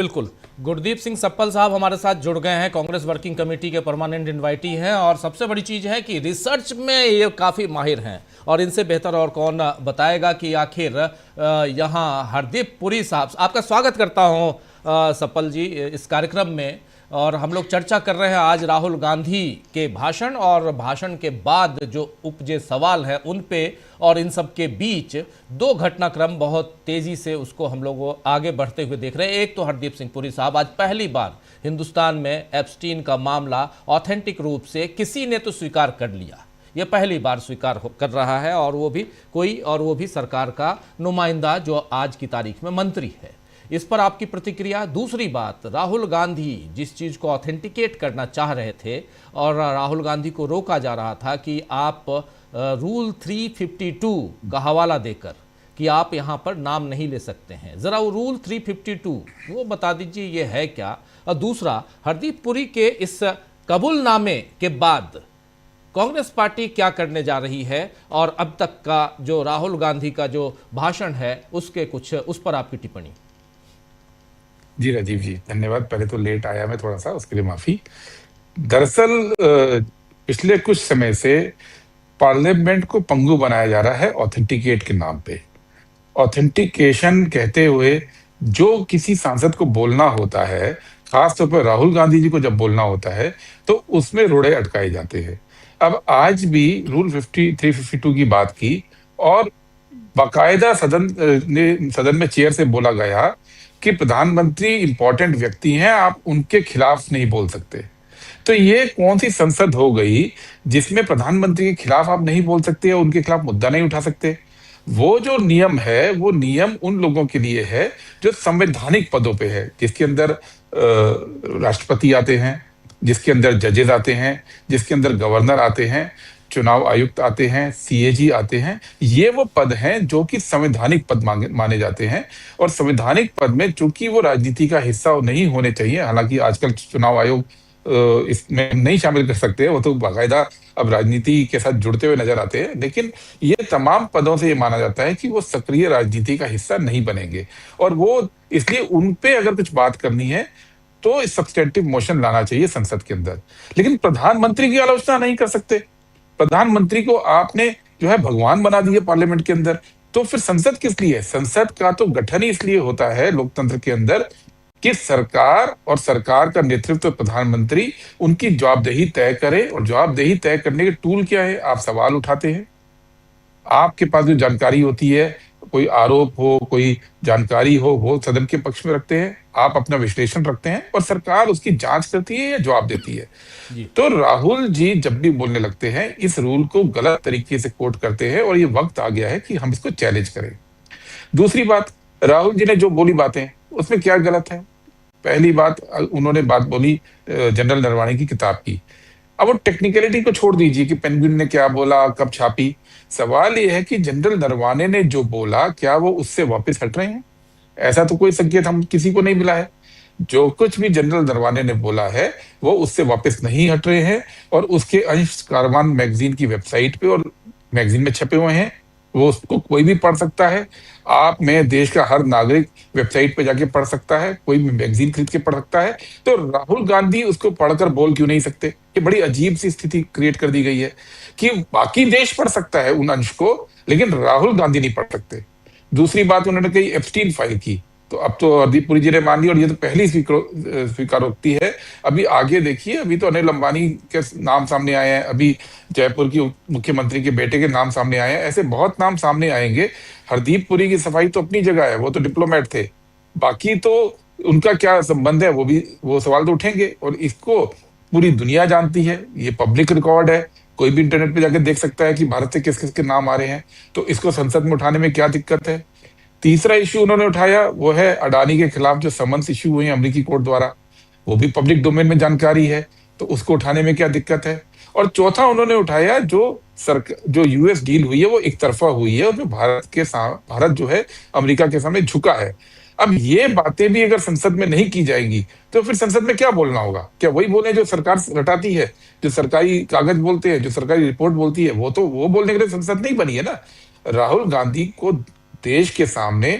बिल्कुल। गुरदीप सिंह सप्पल साहब हमारे साथ जुड़ गए हैं, कांग्रेस वर्किंग कमेटी के परमानेंट इनवाइटी हैं और सबसे बड़ी चीज़ है कि रिसर्च में ये काफ़ी माहिर हैं और इनसे बेहतर और कौन बताएगा कि आखिर यहाँ हरदीप पुरी साहब, आपका स्वागत करता हूँ सप्पल जी इस कार्यक्रम में। और हम लोग चर्चा कर रहे हैं आज राहुल गांधी के भाषण और भाषण के बाद जो उपजे सवाल हैं उन पे, और इन सब के बीच दो घटनाक्रम बहुत तेजी से उसको हम लोग आगे बढ़ते हुए देख रहे हैं। एक तो हरदीप सिंह पुरी साहब आज पहली बार हिंदुस्तान में एप्स्टीन का मामला ऑथेंटिक रूप से किसी ने तो स्वीकार कर लिया, ये पहली बार स्वीकार कर रहा है और वो भी सरकार का नुमाइंदा जो आज की तारीख में मंत्री है। इस पर आपकी प्रतिक्रिया। दूसरी बात, राहुल गांधी जिस चीज़ को ऑथेंटिकेट करना चाह रहे थे और राहुल गांधी को रोका जा रहा था कि आप रूल 352 का हवाला देकर कि आप यहाँ पर नाम नहीं ले सकते हैं, ज़रा वो रूल 352 वो बता दीजिए ये है क्या। और दूसरा, हरदीप पुरी के इस कबूलनामे के बाद कांग्रेस पार्टी क्या करने जा रही है और अब तक का जो राहुल गांधी का जो भाषण है उसके कुछ, उस पर आपकी टिप्पणी। जी राजीव जी, धन्यवाद। पहले तो लेट आया मैं थोड़ा सा, उसके लिए माफी। दरअसल पिछले कुछ समय से पार्लियामेंट को पंगु बनाया जा रहा है ऑथेंटिकेट के नाम पे। ऑथेंटिकेशन कहते हुए जो किसी सांसद को बोलना होता है, खासतौर पर राहुल गांधी जी को जब बोलना होता है, तो उसमें रोड़े अटकाए जाते हैं। अब आज भी रूल 352 की बात की और बाकायदा सदन में चेयर से बोला गया कि प्रधानमंत्री इंपॉर्टेंट व्यक्ति हैं, आप उनके खिलाफ नहीं बोल सकते। तो ये कौन सी संसद हो गई जिसमें प्रधानमंत्री के खिलाफ आप नहीं बोल सकते या उनके खिलाफ मुद्दा नहीं उठा सकते? वो जो नियम है वो नियम उन लोगों के लिए है जो संवैधानिक पदों पे है, जिसके अंदर राष्ट्रपति आते हैं, जिसके अंदर जजेस आते हैं, जिसके अंदर गवर्नर आते हैं, चुनाव आयुक्त आते हैं, सीएजी आते हैं। ये वो पद हैं जो कि संवैधानिक पद माने जाते हैं। और संवैधानिक पद में चूंकि वो राजनीति का हिस्सा नहीं होने चाहिए, हालांकि आजकल चुनाव आयोग इसमें नहीं शामिल कर सकते, वो तो बाकायदा अब राजनीति के साथ जुड़ते हुए नजर आते हैं, लेकिन ये तमाम पदों से ये माना जाता है कि वो सक्रिय राजनीति का हिस्सा नहीं बनेंगे। और वो इसलिए उन पे अगर कुछ बात करनी है तो सब्सटेंटिव मोशन लाना चाहिए संसद के अंदर, लेकिन प्रधानमंत्री की आलोचना नहीं कर सकते। प्रधानमंत्री को आपने जो है भगवान बना दिया पार्लियामेंट के अंदर, तो फिर संसद किस लिए है? संसद का तो गठन ही इसलिए होता है लोकतंत्र के अंदर कि सरकार और सरकार का नेतृत्व प्रधानमंत्री उनकी जवाबदेही तय करे। और जवाबदेही तय करने के टूल क्या है? आप सवाल उठाते हैं, आपके पास जो जानकारी होती है, कोई आरोप हो, कोई जानकारी हो, वो सदन के पक्ष में रखते हैं, आप अपना विश्लेषण रखते हैं और सरकार उसकी जांच करती है या जवाब देती है। तो राहुल जी जब भी बोलने लगते हैं इस रूल को गलत तरीके से कोट करते हैं और ये वक्त आ गया है कि हम इसको चैलेंज करें। दूसरी बात, राहुल जी ने जो बोली बातें उसमें क्या गलत है? पहली बात, उन्होंने बात बोली जनरल नरवाणे की किताब की। अब वो टेक्निकलिटी को छोड़ दीजिए कि पेंगुइन ने क्या बोला, कब छापी। सवाल ये है कि जनरल नरवाने ने जो बोला क्या वो उससे वापस हट रहे हैं? ऐसा तो कोई संकेत हम किसी को नहीं मिला है। जो कुछ भी जनरल नरवाने ने बोला है वो उससे वापस नहीं हट रहे हैं और उसके अंश कारवान मैगजीन की वेबसाइट पे और मैगजीन में छपे हुए हैं, वो उसको कोई भी पढ़ सकता है। आप में देश का हर नागरिक वेबसाइट पे जाके पढ़ सकता है, कोई भी मैगजीन खरीद के पढ़ सकता है। तो राहुल गांधी उसको पढ़कर बोल क्यों नहीं सकते? ये बड़ी अजीब सी स्थिति क्रिएट कर दी गई है कि बाकी देश पढ़ सकता है उन अंश को, लेकिन राहुल गांधी नहीं पढ़ सकते। दूसरी बात उन्होंने कही एप्स्टीन फाइल की, तो अब तो हरदीप पुरी जी ने मान ली और ये तो पहली स्वीकारोक्ति है। अभी आगे देखिए, अभी तो अनिल अंबानी के नाम सामने आए हैं, अभी जयपुर की मुख्यमंत्री के बेटे के नाम सामने आए हैं, ऐसे बहुत नाम सामने आएंगे। हरदीप पुरी की सफाई तो अपनी जगह है, वो तो डिप्लोमेट थे, बाकी तो उनका क्या संबंध है वो सवाल तो उठेंगे। और इसको पूरी दुनिया जानती है, ये पब्लिक रिकॉर्ड है, कोई भी इंटरनेट पे जाके देख सकता है कि भारत से किस किस के नाम आ रहे हैं। तो इसको संसद में उठाने में क्या दिक्कत है? तीसरा इश्यू उन्होंने उठाया वो है अडानी के खिलाफ जो समन्स इश्यू हुए हैं अमेरिकी कोर्ट द्वारा, वो भी पब्लिक डोमेन में जानकारी है, तो उसको उठाने में क्या दिक्कत है? और चौथा उन्होंने उठाया जो यूएस डील हुई है वो एक तरफा हुई है और जो भारत जो है अमेरिका के सामने झुका है। अब ये बातें भी अगर संसद में नहीं की जाएंगी तो फिर संसद में क्या बोलना होगा? क्या वही बोले जो सरकार रटाती है, जो सरकारी कागज बोलते हैं, जो सरकारी रिपोर्ट बोलती है? वो बोलने के लिए संसद नहीं बनी है ना। राहुल गांधी को देश के सामने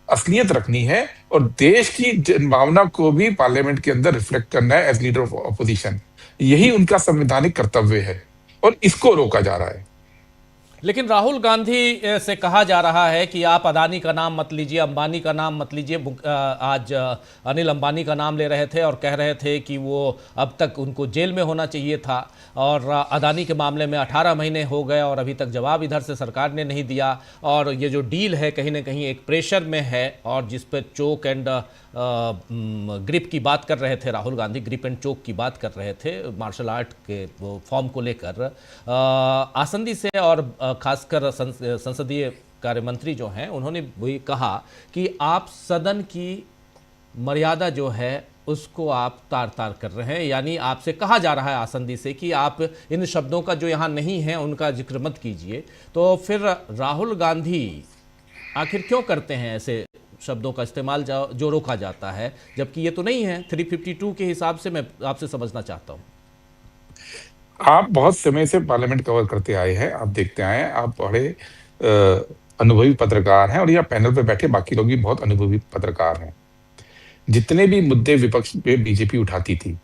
असलियत रखनी है और देश की भावना को भी पार्लियामेंट के अंदर रिफ्लेक्ट करना है एज लीडर ऑफ ऑपोजिशन। यही उनका संवैधानिक कर्तव्य है और इसको रोका जा रहा है। लेकिन राहुल गांधी से कहा जा रहा है कि आप अदानी का नाम मत लीजिए, अंबानी का नाम मत लीजिए। आज अनिल अंबानी का नाम ले रहे थे और कह रहे थे कि वो अब तक उनको जेल में होना चाहिए था। और अदानी के मामले में 18 महीने हो गए और अभी तक जवाब इधर से सरकार ने नहीं दिया। और ये जो डील है कहीं ना कहीं एक प्रेशर में है और जिस पर चोक एंड ग्रिप की बात कर रहे थे राहुल गांधी, ग्रिप एंड चोक की बात कर रहे थे मार्शल आर्ट के फॉर्म को लेकर। आसंदी से और खासकर संसदीय कार्य मंत्री जो हैं उन्होंने भी कहा कि आप सदन की मर्यादा जो है उसको आप तार तार कर रहे हैं। यानी आपसे कहा जा रहा है आसंदी से कि आप इन शब्दों का जो यहाँ नहीं है उनका जिक्र मत कीजिए। तो फिर राहुल गांधी आखिर क्यों करते हैं ऐसे शब्दों का इस्तेमाल जो रोका जाता है, जबकि ये तो नहीं है। 352 के हिसाब से मैं आपसे समझना चाहता हूँ। आप बहुत समय से पार्लियामेंट कवर करते आए हैं, आप देखते आए हैं, आप बड़े अनुभवी पत्रकार हैं और यहाँ पैनल पे बैठे बाकी लोग भी बहुत अनुभवी पत्रकार हैं। जितने भी मुद्दे विपक्ष पे बीजेपी उठाती थी,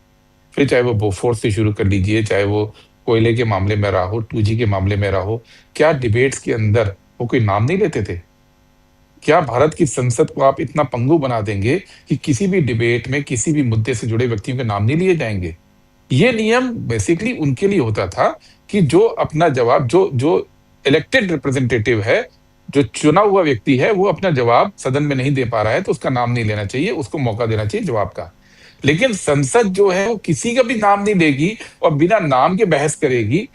फिर चाहे वो बोफोर्स से शुरू कर लीजिए, चाहे वो कोयले के मामले में रहा हो, 2G के मामले में रहा हो, क्या डिबेट्स के अंदर वो कोई नाम नहीं लेते थे? क्या भारत की संसद को आप इतना पंगु बना देंगे कि किसी भी डिबेट में किसी भी मुद्दे से जुड़े व्यक्तियों के नाम नहीं लिए जाएंगे? ये नियम बेसिकली उनके लिए होता था कि जो अपना जवाब, जो जो इलेक्टेड रिप्रेजेंटेटिव है, जो चुना हुआ व्यक्ति है, वो अपना जवाब सदन में नहीं दे पा रहा है तो उसका नाम नहीं लेना चाहिए, उसको मौका देना चाहिए जवाब का। लेकिन संसद जो है वो किसी का भी नाम नहीं लेगी और बिना नाम के बहस करेगी।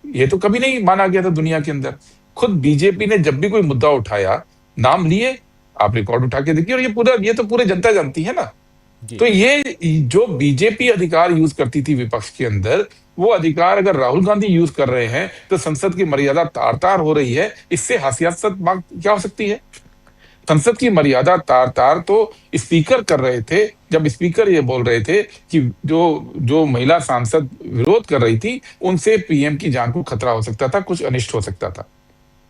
ये तो कभी नहीं माना गया था दुनिया के अंदर। खुद बीजेपी ने जब भी कोई मुद्दा उठाया, नाम लिए, आप रिकॉर्ड उठा के देखिए, और ये तो पूरे जनता जानती है ना। तो ये जो बीजेपी अधिकार यूज करती थी विपक्ष के अंदर, वो अधिकार अगर राहुल गांधी यूज कर रहे हैं तो संसद की मर्यादा तार तार हो रही है। इससे हास्यास्पद बात क्या हो सकती है? संसद की मर्यादा तार तार तो स्पीकर कर रहे थे, जब स्पीकर ये बोल रहे थे कि जो जो महिला सांसद विरोध कर रही थी उनसे पीएम की जान को खतरा हो सकता था, कुछ अनिष्ट हो सकता था।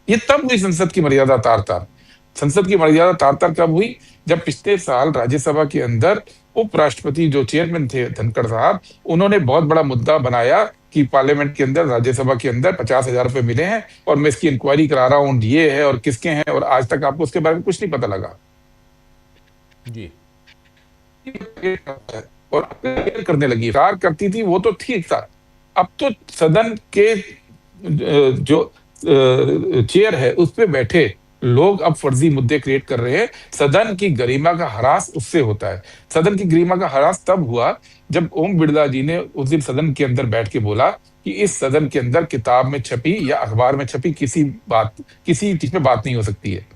ये तब हुई संसद की मर्यादा तार तार। संसद की मर्यादा तार तार कब हुई? जब पिछले साल राज्यसभा के अंदर उपराष्ट्रपति जो चेयरमैन थे धनखड़ साहब, उन्होंने बहुत बड़ा मुद्दा बनाया कि पार्लियामेंट के अंदर, राज्यसभा के अंदर 50,000 रुपए मिले हैं और मैं इसकी इंक्वायरी करा रहा हूं, ये है और किसके हैं, और आज तक आपको उसके बारे में कुछ नहीं पता लगा। जी। और करने लगी, कार करती थी वो तो ठीक था। अब तो सदन के जो चेयर है उस पे बैठे लोग अब फर्जी मुद्दे क्रिएट कर रहे हैं। सदन की गरिमा का ह्रास उससे होता है। सदन की गरिमा का ह्रास तब हुआ जब ओम बिड़ला जी ने उस दिन सदन के अंदर बैठ के बोला कि इस सदन के अंदर किताब में छपी या अखबार में छपी किसी चीज में बात नहीं हो सकती है।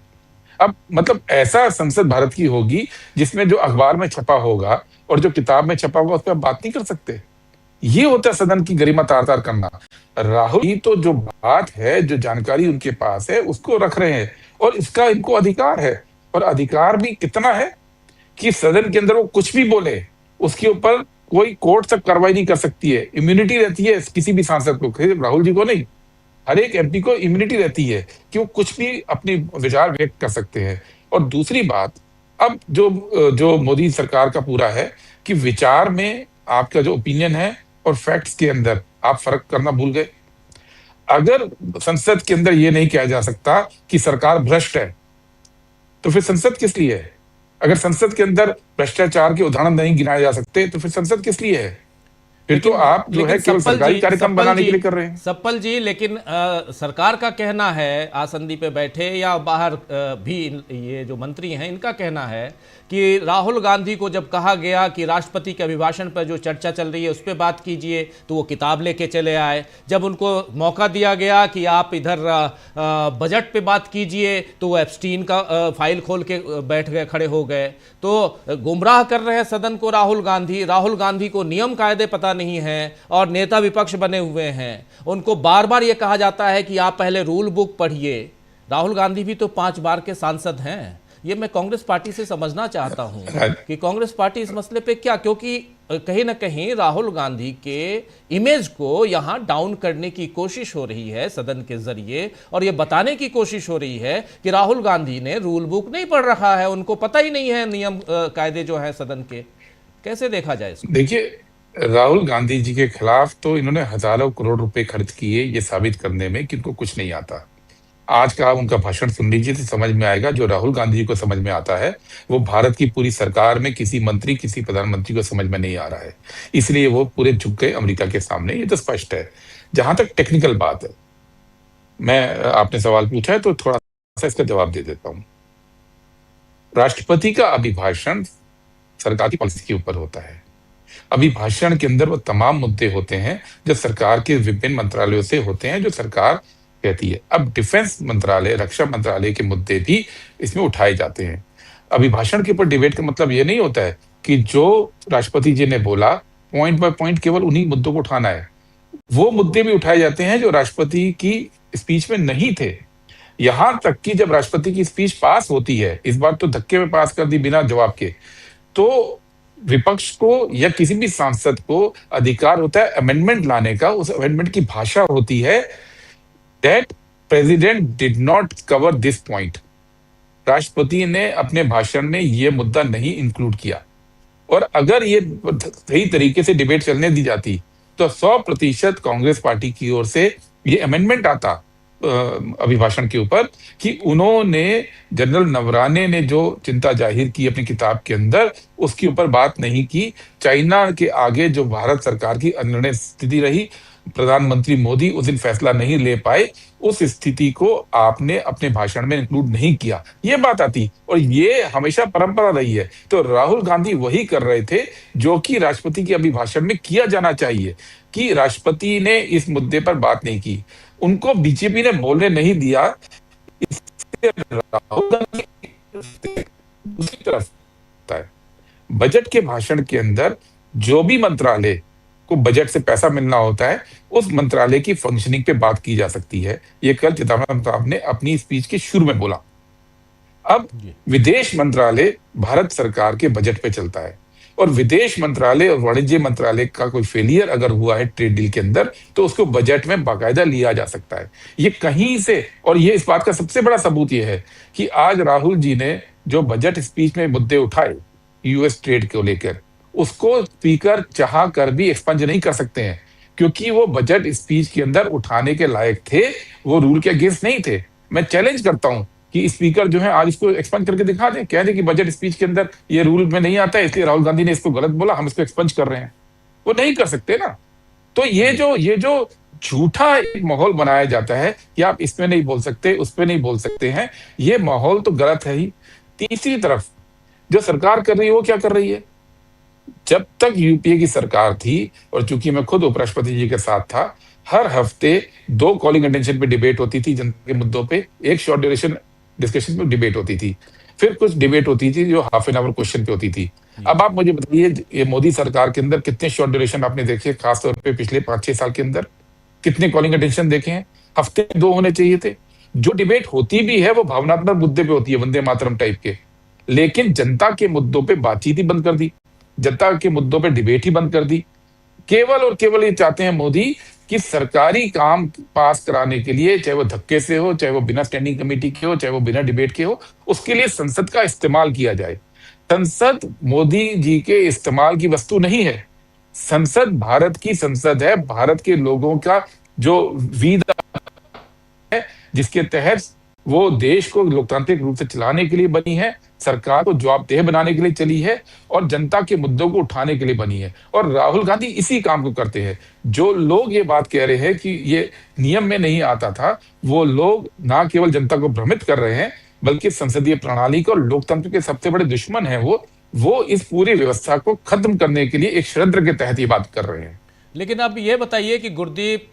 अब मतलब ऐसा संसद भारत की होगी जिसमें जो अखबार में छपा होगा और जो किताब में छपा होगा उस पर बात नहीं कर सकते। ये होता है सदन की गरिमा तार तार करना। राहुल जी तो जो बात है, जो जानकारी उनके पास है, उसको रख रहे हैं और इसका इनको अधिकार है। और अधिकार भी कितना है कि सदन के अंदर वो कुछ भी बोले, उसके ऊपर कोई कोर्ट तक कार्रवाई नहीं कर सकती है। इम्यूनिटी रहती है किसी भी सांसद को, राहुल जी को नहीं, हर एक एमपी को इम्यूनिटी रहती है कि वो कुछ भी अपनी विचार व्यक्त कर सकते हैं। और दूसरी बात, अब जो मोदी सरकार का पूरा है कि विचार में आपका जो ओपिनियन है और फैक्ट्स के अंदर आप फर्क करना भूल गए। अगर संसद के अंदर ये नहीं किया जा सकता कि सरकार भ्रष्ट है, तो फिर संसद किस लिए है? अगर संसद के अंदर भ्रष्टाचार के उदाहरण नहीं गिनाए जा सकते तो फिर संसद किस लिए है? फिर तो आप जो है केवल सरकारी कार्यक्रम बनाने के लिए कर रहे हैं। सप्पल जी, लेकिन सरकार का कहना है, आसंदी पे बैठे या बाहर भी ये जो मंत्री हैं इनका कहना है कि राहुल गांधी को जब कहा गया कि राष्ट्रपति के अभिभाषण पर जो चर्चा चल रही है उस पर बात कीजिए तो वो किताब लेके चले आए। जब उनको मौका दिया गया कि आप इधर बजट पे बात कीजिए तो वो एब्स्टीन का फाइल खोल के बैठ गए, खड़े हो गए। तो गुमराह कर रहे हैं सदन को राहुल गांधी को नियम कायदे पता नहीं है और नेता विपक्ष बने हुए हैं। उनको बार बार ये कहा जाता है कि आप पहले रूल बुक पढ़िए। राहुल गांधी भी तो 5 बार के सांसद हैं। ये मैं कांग्रेस पार्टी से समझना चाहता हूं हाँ, कि कांग्रेस पार्टी इस मसले पे क्या, क्योंकि कहीं ना कहीं राहुल गांधी के इमेज को यहां डाउन करने की कोशिश हो रही है सदन के जरिए, और ये बताने की कोशिश हो रही है कि राहुल गांधी ने रूल बुक नहीं पढ़ रखा है, उनको पता ही नहीं है नियम कायदे जो है सदन के। कैसे देखा जाए इसको? देखिए, राहुल गांधी जी के खिलाफ तो इन्होंने हजारों करोड़ रुपए खर्च किए ये साबित करने में कि इनको कुछ नहीं आता। आज का आप उनका भाषण सुन लीजिए तो समझ में आएगा। जो राहुल गांधी जी को समझ में आता है वो भारत की पूरी सरकार में किसी मंत्री किसी प्रधानमंत्री को समझ में नहीं आ रहा है। इसलिए वो पूरे झुक गए अमेरिका के सामने, ये तो स्पष्ट है। जहां तक टेक्निकल बात है, मैं आपने सवाल पूछा है तो थोड़ा सा इसका जवाब दे देता हूँ। राष्ट्रपति का अभिभाषण सरकार की पॉलिसी के ऊपर होता है। अभिभाषण के अंदर वो तमाम मुद्दे होते हैं जो सरकार के विभिन्न मंत्रालयों से होते हैं, जो सरकार कहती है। अब डिफेंस मंत्रालय, रक्षा मंत्रालय के मुद्दे भी इसमें उठाए जाते हैं। अभिभाषण के ऊपर डिबेट का मतलब ये नहीं होता है कि जो राष्ट्रपति जी ने बोला पॉइंट बाय पॉइंट केवल उन्हीं मुद्दों को उठाना है। वो मुद्दे भी उठाए जाते हैं जो राष्ट्रपति की स्पीच में नहीं थे। यहां तक कि जब राष्ट्रपति की स्पीच पास होती है, इस बार तो धक्के में पास कर दी बिना जवाब के, तो विपक्ष को या किसी भी सांसद को अधिकार होता है अमेंडमेंट लाने का। उस अमेंडमेंट की भाषा होती है that president did not cover this point. राष्ट्रपति ने अपने भाषण में यह मुद्दा नहीं इंक्लूड किया, और अगर ये सही तरीके से डिबेट चलने दी जाती तो 100% कांग्रेस पार्टी की ओर से ये अमेंडमेंट आता अभिभाषण के ऊपर कि उन्होंने, जनरल नवराने ने जो चिंता जाहिर की अपनी किताब के अंदर, उसके ऊपर बात नहीं की। चाइना के आगे जो भारत सरकार की अनिर्णय स्थिति रही, प्रधानमंत्री मोदी उस दिन फैसला नहीं ले पाए, उस स्थिति को आपने अपने भाषण में इंक्लूड नहीं किया, ये बात आती। और ये हमेशा परंपरा रही है। तो राहुल गांधी वही कर रहे थे जो कि राष्ट्रपति के अभिभाषण में किया जाना चाहिए, कि राष्ट्रपति ने इस मुद्दे पर बात नहीं की, उनको बीजेपी ने बोलने नहीं दिया। इससे राहुल गांधी दूसरी तरफ होता है, बजट के भाषण के अंदर जो भी मंत्रालय को बजट से पैसा मिलना होता है, उस मंत्रालय की फंक्शनिंग पे बात की जा सकती है। ये कल चिदम्बरम साहब ने अपनी स्पीच के शुरू में बोला। अब विदेश मंत्रालय भारत सरकार के बजट पे चलता है, और विदेश मंत्रालय और वाणिज्य मंत्रालय का कोई फेलियर अगर हुआ है ट्रेड डील के अंदर, तो उसको बजट में बाकायदा लिया जा सकता है। ये कहीं से, और ये इस बात का सबसे बड़ा सबूत ये है कि आज राहुल जी ने जो बजट स्पीच में मुद्दे उठाए यूएस ट्रेड को लेकर, उसको स्पीकर चाह कर भी एक्सपंज नहीं कर सकते हैं, क्योंकि वो बजट स्पीच के अंदर उठाने के लायक थे, वो रूल के अगेंस्ट नहीं थे। मैं चैलेंज करता हूं कि स्पीकर जो है आज इसको एक्सपंज करके दिखा दें, कह दें कि बजट स्पीच के अंदर ये रूल में नहीं आता है, इसलिए राहुल गांधी ने इसको गलत बोला, हम इसको एक्सपंज कर रहे हैं। वो नहीं कर सकते ना। तो ये जो झूठा एक माहौल बनाया जाता है कि आप इसमें नहीं बोल सकते, उस पे नहीं बोल सकते हैं, ये माहौल तो गलत है ही। तीसरी तरफ जो सरकार कर रही है वो क्या कर रही है? जब तक यूपीए की सरकार थी, और चूंकि मैं खुद उपराष्ट्रपति जी के साथ था, हर हफ्ते 2 कॉलिंग अटेंशन पे डिबेट होती थी जनता के मुद्दों पे, एक शॉर्ट ड्यूरेशन डिस्कशन पे डिबेट होती थी, फिर कुछ डिबेट होती थी जो हाफ एन आवर क्वेश्चन पे होती थी। अब आप मुझे बताइए, ये मोदी सरकार के अंदर कितने शॉर्ट ड्यूरेशन आपने देखे, खासतौर पे पिछले 5-6 साल के अंदर कितने कॉलिंग अटेंशन देखे हैं? हफ्ते 2 होने चाहिए थे। जो डिबेट होती भी है वो भावनात्मक मुद्दे पे होती है, वंदे मातरम टाइप के, लेकिन जनता के मुद्दों पे बातचीत ही बंद कर दी, जनता के मुद्दों पे डिबेट ही बंद कर दी। केवल और केवल ये चाहते हैं मोदी कि सरकारी काम पास कराने के लिए, चाहे वो धक्के से हो, चाहे वो बिना स्टैंडिंग कमेटी के हो, चाहे वो बिना डिबेट के हो, उसके लिए संसद का इस्तेमाल किया जाए। संसद मोदी जी के इस्तेमाल की वस्तु नहीं है। संसद भारत की संसद है, भारत के लोगों का जो वीद है, जिसके तहत वो देश को लोकतांत्रिक रूप से चलाने के लिए बनी है, सरकार को जवाबदेह बनाने के लिए चली है, और जनता के मुद्दों को उठाने के लिए बनी है। और राहुल गांधी इसी काम को करते हैं। जो लोग ये बात कह रहे हैं कि ये नियम में नहीं आता था, वो लोग ना केवल जनता को भ्रमित कर रहे हैं, बल्कि संसदीय प्रणाली को, लोकतंत्र के सबसे बड़े दुश्मन है वो इस पूरी व्यवस्था को खत्म करने के लिए एक षड्यंत्र के तहत ये बात कर रहे हैं। लेकिन अब ये बताइए कि गुरदीप,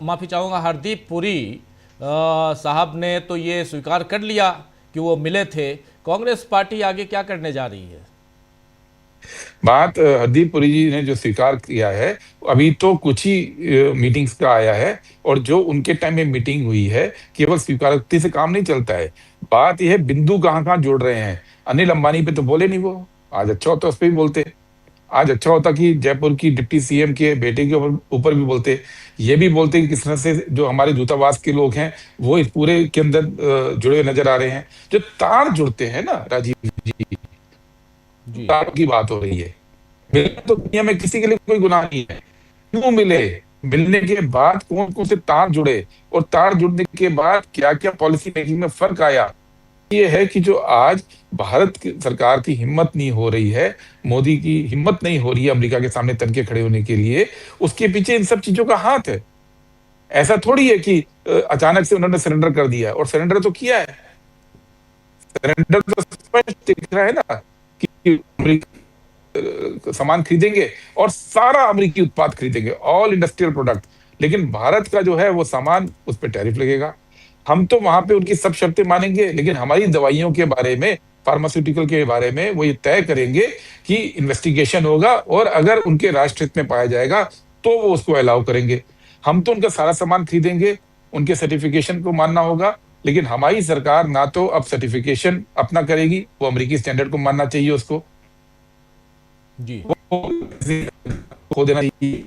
माफी चाहूंगा, हरदीप पुरी साहब ने तो ये स्वीकार कर लिया कि वो मिले थे। कांग्रेस पार्टी आगे क्या करने जा रही है? बात हरदीप पुरी जी ने जो स्वीकार किया है, अभी तो कुछ ही मीटिंग्स का आया है, और जो उनके टाइम में मीटिंग हुई है, केवल स्वीकारोक्ति से काम नहीं चलता है। बात यह है बिंदु कहाँ कहाँ जोड़ रहे हैं। अनिल अंबानी पे तो बोले नहीं वो, आज अच्छा होता उस पर भी बोलते। आज अच्छा होता कि जयपुर की डिप्टी सीएम के बेटे के ऊपर भी बोलते। ये भी बोलते कि किस तरह से जो हमारे दूतावास के लोग हैं वो इस पूरे के अंदर जुड़े नजर आ रहे हैं। जो तार जुड़ते हैं ना राजीव जी, जी तार की बात हो रही है। मिलना तो दुनिया में किसी के लिए कोई गुनाह नहीं है, क्यों मिले, मिलने के बाद कौन कौन से तार जुड़े, और तार जुड़ने के बाद क्या क्या पॉलिसी मेकिंग में फर्क आया। ये है कि जो आज भारत की सरकार की हिम्मत नहीं हो रही है, मोदी की हिम्मत नहीं हो रही है अमेरिका के सामने तन के खड़े होने के लिए, उसके पीछे इन सब चीजों का हाथ है। ऐसा थोड़ी है कि अचानक से उन्होंने सरेंडर कर दिया, और सरेंडर तो किया है। सरेंडर तो स्पष्ट दिख रहा है ना कि अमेरिका सामान खरीदेंगे और सारा अमेरिकी उत्पाद खरीदेंगे, ऑल इंडस्ट्रियल प्रोडक्ट। लेकिन भारत का जो है वो सामान, उस पर टैरिफ लगेगा। हम तो वहां पे उनकी सब शर्तें मानेंगे, लेकिन हमारी दवाइयों के बारे में, फार्मास्यूटिकल के बारे में वो ये तय करेंगे कि इन्वेस्टिगेशन होगा, और अगर उनके राष्ट्र हित में पाया जाएगा तो वो उसको अलाउ करेंगे। हम तो उनका सारा सामान खरीदेंगे, उनके सर्टिफिकेशन को मानना होगा। लेकिन हमारी सरकार ना तो अब सर्टिफिकेशन अपना करेगी, वो अमेरिकी स्टैंडर्ड को मानना चाहिए उसको, जी खो देना चाहिए।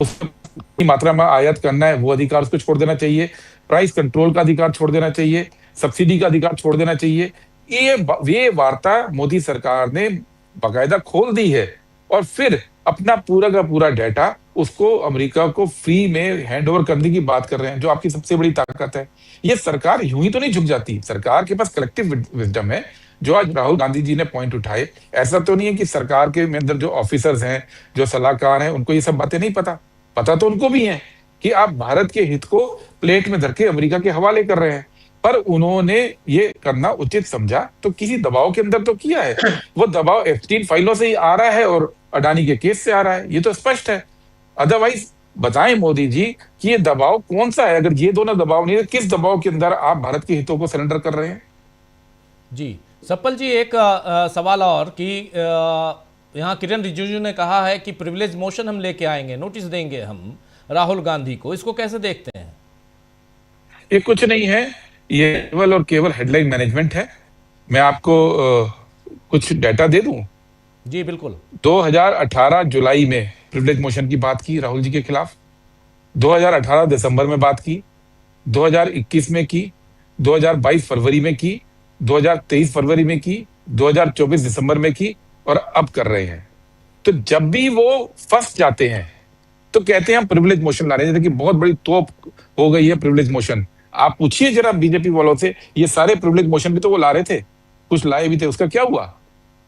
उसको कितनी मात्रा में आयात करना है वो अधिकार उसको छोड़ देना चाहिए। प्राइस कंट्रोल का अधिकार छोड़ देना चाहिए। सब्सिडी का अधिकार छोड़ देना चाहिए। ये वार्ता मोदी सरकार ने बाकायदा खोल दी है, और फिर अपना पूरा का पूरा डाटा उसको अमेरिका को फ्री में हैंड ओवर करने की बात कर रहे हैं, जो आपकी सबसे बड़ी ताकत है। ये सरकार यूं ही तो नहीं झुक जाती, सरकार के पास कलेक्टिव विजडम है। जो आज राहुल गांधी जी ने पॉइंट उठाए, ऐसा तो नहीं है कि सरकार के अंदर जो ऑफिसर्स हैं, जो सलाहकार हैं, उनको ये सब बातें नहीं पता। पता तो उनको भी है कि आप भारत के हित को प्लेट में धर के अमेरिका के हवाले कर रहे हैं, पर उन्होंने ये करना उचित समझा तो किसी दबाव के अंदर तो किया है। वो दबाव एफ-16 फाइलों से ही आ रहा है और अडानी के केस से आ रहा है, ये तो स्पष्ट है। अदरवाइज बताएं मोदी जी कि ये दबाव कौन सा है। अगर ये दोनों दबाव नहीं है, किस दबाव के अंदर आप भारत के हितों को सरेंडर कर रहे हैं। जी सप्पल जी, एक सवाल और कि यहाँ किरण रिजिजू ने कहा है कि प्रिविलेज मोशन हम लेके आएंगे, नोटिस देंगे हम राहुल गांधी को, इसको कैसे देखते हैं? ये कुछ नहीं है, ये केवल और केवल हेडलाइन मैनेजमेंट है। मैं आपको कुछ डाटा दे दूं। जी बिल्कुल। 2018 जुलाई में प्रिविलेज मोशन की बात की राहुल जी के खिलाफ, 2018 दिसंबर में बात की, 2021 में की, 2022 फरवरी में की, 2023 फरवरी में की, 2024 दिसंबर में की, और अब कर रहे हैं। तो जब भी वो फंस जाते हैं तो कहते हैं हम प्रिविलेज मोशन ला रहे हैं, जैसे कि बहुत बड़ी तोप हो गई है प्रिविलेज मोशन। आप पूछिए जरा बीजेपी वालों से, ये सारे प्रिविलेज मोशन भी तो वो ला रहे थे, कुछ लाए भी थे, उसका क्या हुआ।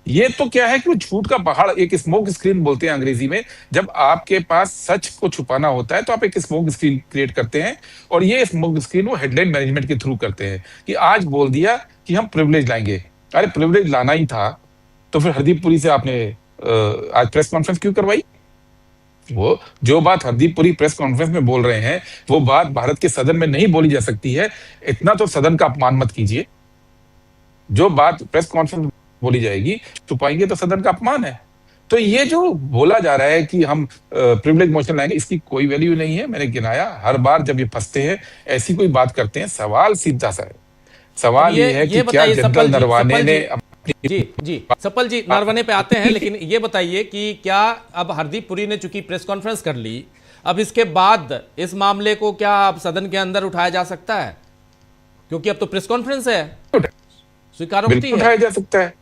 ये तो क्या है कि वो झूठ का पहाड़, एक स्मोक स्क्रीन बोलते हैं अंग्रेजी में। जब आपके पास सच को छुपाना होता है तो आप एक स्मोक स्क्रीन क्रिएट करते हैं, और ये स्मोक स्क्रीन वो हेडलाइन मैनेजमेंट के थ्रू करते हैं कि आज बोल दिया कि हम प्रिविलेज लाएंगे। अरे प्रिविलेज लाना ही था तो फिर हरदीप पुरी से आपने आज प्रेस कॉन्फ्रेंस क्यों करवाई। वो जो बात हरदीप पुरी प्रेस कॉन्फ्रेंस में बोल रहे हैं वो बात भारत के सदन में नहीं बोली जा सकती है। इतना तो सदन का अपमान मत कीजिए। जो बात प्रेस कॉन्फ्रेंस बोली जाएगी, छुपाएंगे तो सदन का अपमान है। तो ये जो बोला जा रहा है कि हम प्रिविलेज मोशन लाएंगे, इसकी कोई वैल्यू नहीं है। मैंने गिनाया, हर बार जब ये फंसते हैं, ऐसी कोई बात करते हैं, सवाल सीधा सा है। अब सवाल ये है कि क्या बताइए जनरल नरवाने ने जी जी सप्पल जी, नरवणे पे आते हैं, लेकिन ये बताइए कि क्या अब हरदीप पुरी ने चूंकि प्रेस कॉन्फ्रेंस कर ली, अब इसके बाद इस मामले को क्या अब सदन के अंदर उठाया जा सकता है? क्योंकि अब तो प्रेस कॉन्फ्रेंस है, स्वीकारोक्ति बिल्कुल है। उठाया जा सकता है।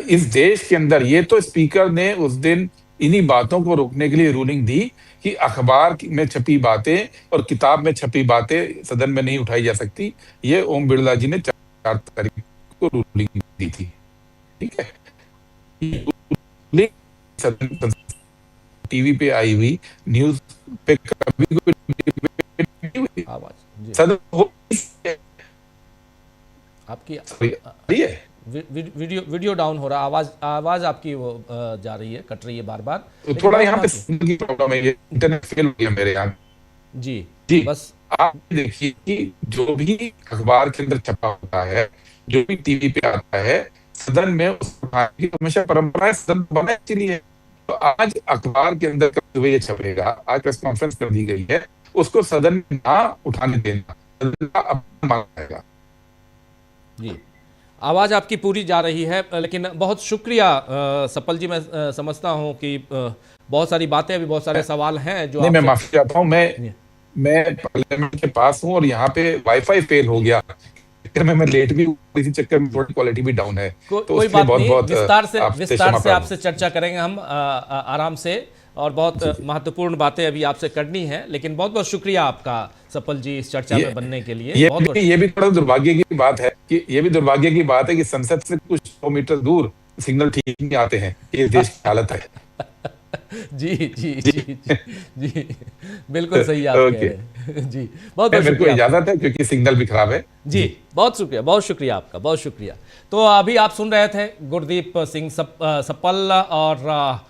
इस देश के अंदर ये तो स्पीकर ने उस दिन इन्हीं बातों को रोकने के लिए रूलिंग दी कि अखबार में छपी बातें और किताब में छपी बातें सदन में नहीं उठाई जा सकती। ये ओम बिरला जी ने 4 तारीख को रूलिंग दी थी। ठीक है, सदन टीवी पे आई हुई न्यूज पे कभी कोई डिबेट नहीं हुई। आवाज जी सदन हो आपकी है। वीडियो डाउन हो रहा, आवाज आपकी वो जा रही है, कट रही है बार बार। थोड़ा यहाँ पे सिग्नल की प्रॉब्लम है, ये इंटरनेट फेल हो गया मेरे यहाँ। जी जी बस आप देखिए कि जो भी अखबार के अंदर छपा होता है, जो भी टीवी पे आता है, सदन में उसको उठाने की हमेशा परंपरा है, सदन बना है इसीलिए। तो आज अखबार के अंदर कल सुबह ये छपेगा, आज प्रेस कॉन्फ्रेंस कर दी गई है, उसको सदन में ना उठाने देना सदन का अपमान माना जाएगा। जी, आवाज़ आपकी पूरी जा रही है, लेकिन बहुत शुक्रिया सपल जी। मैं समझता हूं कि बहुत सारी बातें, अभी बहुत सारे सवाल हैं जो नहीं, मैं आपसे। माफी चाहता हूँ, मैं पार्लियामेंट के पास हूँ और यहाँ पे वाईफाई फेल हो गया, चक्कर में मैं लेट भी हूँ, इसी चक्कर में थोड़ी क्वालिटी भी डाउन है, तो कोई उसके लिए बात बहुत नहीं, बहुत आपसे विस्तार क्षमा से प्रार्थना। आपसे चर्चा करेंगे हम आराम से, और बहुत जी जी। महत्वपूर्ण बातें अभी आपसे करनी है। लेकिन बहुत बहुत शुक्रिया आपका सपल जी इस चर्चा ये में बनने के लिए, ये बहुत बहुत भी ये भी थोड़ा दुर्भाग्य की बात है कि ये भी दुर्भाग्य की बात है कि संसद से कुछ 100 मीटर दूर सिग्नल ठीक नहीं आते हैं, ये देश की हालत है। जी जी जी। जी जी जी, बिल्कुल सही आप कह ओके, रहे हैं। जी, बहुत बहुत मेरे को शुक्रिया आपका। इजाजत है क्योंकि सिग्नल भी खराब है। जी, जी। बहुत शुक्रिया आपका, बहुत शुक्रिया। तो अभी आप सुन रहे थे गुरदीप सिंह सप्पल और